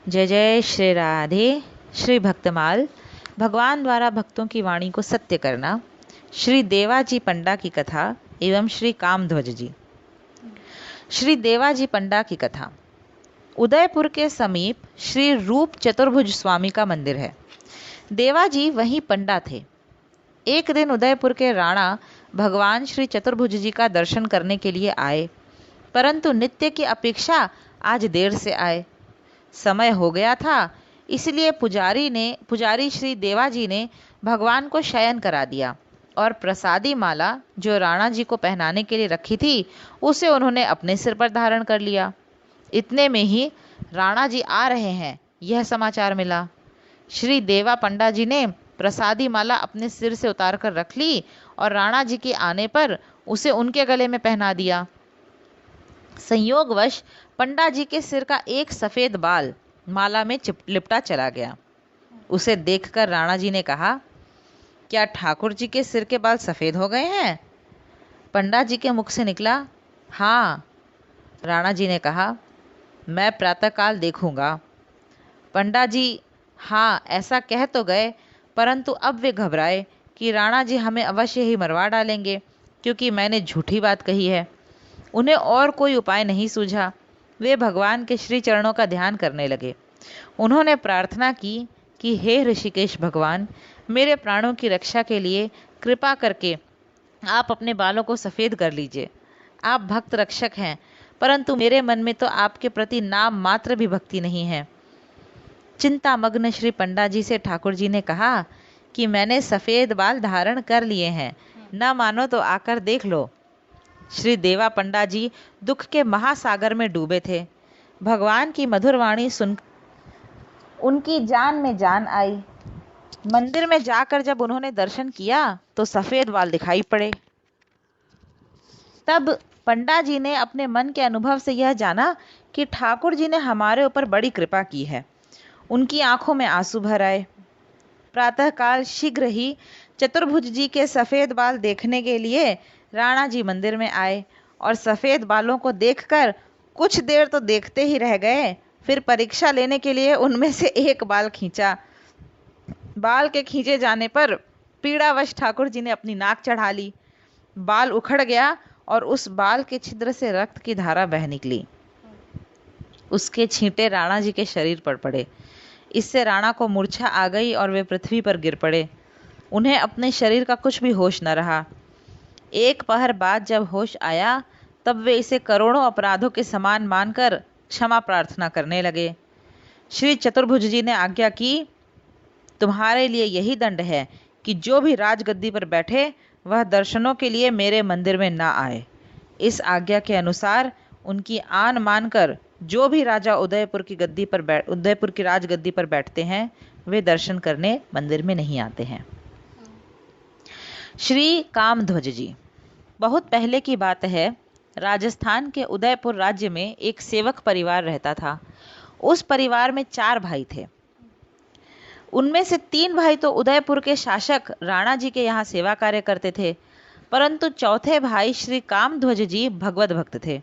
जय जय श्री राधे। श्री भक्तमाल। भगवान द्वारा भक्तों की वाणी को सत्य करना। श्री देवाजी पंडा की कथा एवं श्री कामध्वज जी। श्री देवाजी पंडा की कथा। उदयपुर के समीप श्री रूप चतुर्भुज स्वामी का मंदिर है। देवाजी वहीं पंडा थे। एक दिन उदयपुर के राणा भगवान श्री चतुर्भुज जी का दर्शन करने के लिए आए, परंतु नित्य की अपेक्षा आज देर से आए। समय हो गया था, इसलिए पुजारी श्री देवाजी ने भगवान को शयन करा दिया और प्रसादी माला जो राणा जी को पहनाने के लिए रखी थी उसे उन्होंने अपने सिर पर धारण कर लिया। इतने में ही राणा जी आ रहे हैं यह समाचार मिला। श्री देवा पंडा जी ने प्रसादी माला अपने सिर से उतार कर रख ली और राणा जी के आने पर उसे उनके गले में पहना दिया। संयोगवश पंडा जी के सिर का एक सफेद बाल माला में लिपटा चला गया। उसे देखकर राणा जी ने कहा, क्या ठाकुर जी के सिर के बाल सफेद हो गए हैं? पंडा जी के मुख से निकला, हाँ। राणा जी ने कहा, मैं प्रातःकाल देखूंगा। पंडा जी हाँ ऐसा कह तो गए, परंतु अब वे घबराए कि राणा जी हमें अवश्य ही मरवा डालेंगे, क्योंकि मैंने झूठी बात कही है। उन्हें और कोई उपाय नहीं सूझा। वे भगवान के श्री चरणों का ध्यान करने लगे। उन्होंने प्रार्थना की कि हे ऋषिकेश भगवान, मेरे प्राणों की रक्षा के लिए कृपा करके आप अपने बालों को सफ़ेद कर लीजिए। आप भक्त रक्षक हैं, परंतु मेरे मन में तो आपके प्रति नाम मात्र भी भक्ति नहीं है। चिंतामग्न श्री पंडा जी से ठाकुर जी ने कहा कि मैंने सफ़ेद बाल धारण कर लिए हैं, न मानो तो आकर देख लो। श्री देवा पंडा जी दुख के महासागर में डूबे थे। भगवान की मधुर वाणी सुन उनकी जान में जान आई। मंदिर में जाकर जब उन्होंने दर्शन किया तो सफेद बाल दिखाई पड़े। तब पंडा जी ने अपने मन के अनुभव से यह जाना कि ठाकुर जी ने हमारे ऊपर बड़ी कृपा की है। उनकी आंखों में आंसू भर आए। प्रातःकाल शीघ्र ही चतुर्भुज जी के सफ़ेद बाल देखने के लिए राणा जी मंदिर में आए और सफ़ेद बालों को देखकर कुछ देर तो देखते ही रह गए। फिर परीक्षा लेने के लिए उनमें से एक बाल खींचा। बाल के खींचे जाने पर पीड़ावश ठाकुर जी ने अपनी नाक चढ़ा ली। बाल उखड़ गया और उस बाल के छिद्र से रक्त की धारा बह निकली। उसके छींटे राणा जी के शरीर पर पड़े। इससे राणा को मूर्छा आ गई और वे पृथ्वी पर गिर पड़े। उन्हें अपने शरीर का कुछ भी होश न रहा। एक पहर बाद जब होश आया तब वे इसे करोड़ों अपराधों के समान मानकर क्षमा प्रार्थना करने लगे। श्री चतुर्भुज जी ने आज्ञा की, तुम्हारे लिए यही दंड है कि जो भी राजगद्दी पर बैठे वह दर्शनों के लिए मेरे मंदिर में ना आए। इस आज्ञा के अनुसार उनकी आन मानकर जो भी राजा उदयपुर की राजगद्दी पर बैठते हैं वे दर्शन करने मंदिर में नहीं आते हैं। श्री कामध्वज जी। बहुत पहले की बात है, राजस्थान के उदयपुर राज्य में एक सेवक परिवार रहता था। उस परिवार में 4 भाई थे। उनमें से 3 भाई तो उदयपुर के शासक राणा जी के यहाँ सेवा कार्य करते थे, परंतु चौथे भाई श्री कामध्वज जी भगवत भक्त थे।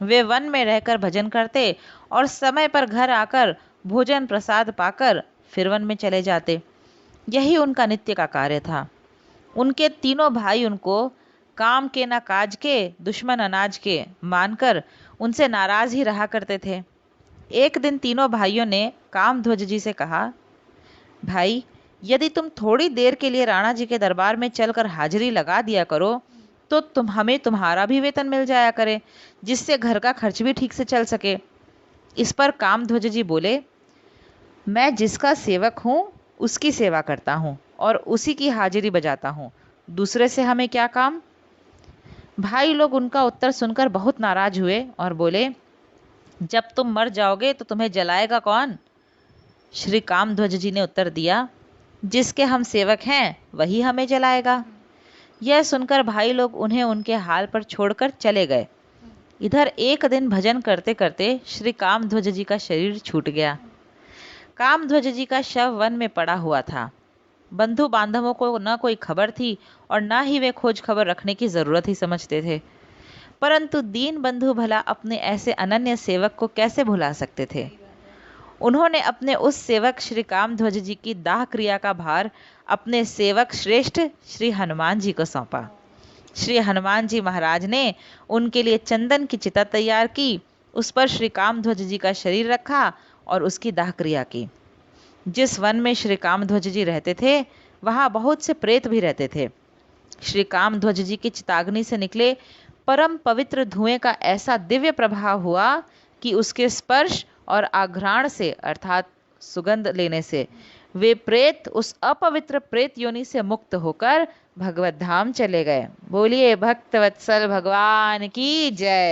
वे वन में रहकर भजन करते और समय पर घर आकर भोजन प्रसाद पाकर फिर वन में चले जाते। यही उनका नित्य का कार्य था। उनके तीनों भाई उनको काम के न काज के, दुश्मन अनाज के मानकर उनसे नाराज ही रहा करते थे। एक दिन तीनों भाइयों ने कामध्वज जी से कहा, भाई, यदि तुम थोड़ी देर के लिए राणा जी के दरबार में चलकर हाजिरी लगा दिया करो तो हमें तुम्हारा भी वेतन मिल जाया करे, जिससे घर का खर्च भी ठीक से चल सके। इस पर कामध्वज जी बोले, मैं जिसका सेवक हूँ उसकी सेवा करता हूँ और उसी की हाजिरी बजाता हूँ, दूसरे से हमें क्या काम। भाई लोग उनका उत्तर सुनकर बहुत नाराज हुए और बोले, जब तुम मर जाओगे तो तुम्हें जलाएगा कौन? श्री कामध्वज जी ने उत्तर दिया, जिसके हम सेवक हैं वही हमें जलाएगा। यह सुनकर भाई लोग उन्हें उनके हाल पर छोड़कर चले गए। इधर एक दिन भजन करते करते श्री कामध्वज जी का शरीर छूट गया। कामध्वज जी का शव वन में पड़ा हुआ था। बंधु बांधवों को न कोई खबर थी और न ही वे खोज खबर रखने की जरूरत ही समझते थे, परंतु दीन बंधु भला अपने ऐसे अनन्य सेवक को कैसे भुला सकते थे। उन्होंने अपने उस सेवक श्री कामध्वज जी की दाह क्रिया का भार अपने सेवक श्रेष्ठ श्री हनुमान जी को सौंपा। श्री हनुमान जी महाराज ने उनके लिए चंदन की चिता तैयार की, उस पर श्री कामध्वज जी का शरीर रखा और उसकी दाह क्रिया की। जिस वन में श्री कामध्वज जी रहते थे वहां बहुत से प्रेत भी रहते थे। श्री कामध्वज जी की चिताग्नि से निकले परम पवित्र धुएं का ऐसा दिव्य प्रभाव हुआ कि उसके स्पर्श और आघ्राण से अर्थात सुगंध लेने से वे प्रेत उस अपवित्र प्रेत योनि से मुक्त होकर भगवत धाम चले गए। बोलिए भक्तवत्सल भगवान की जय।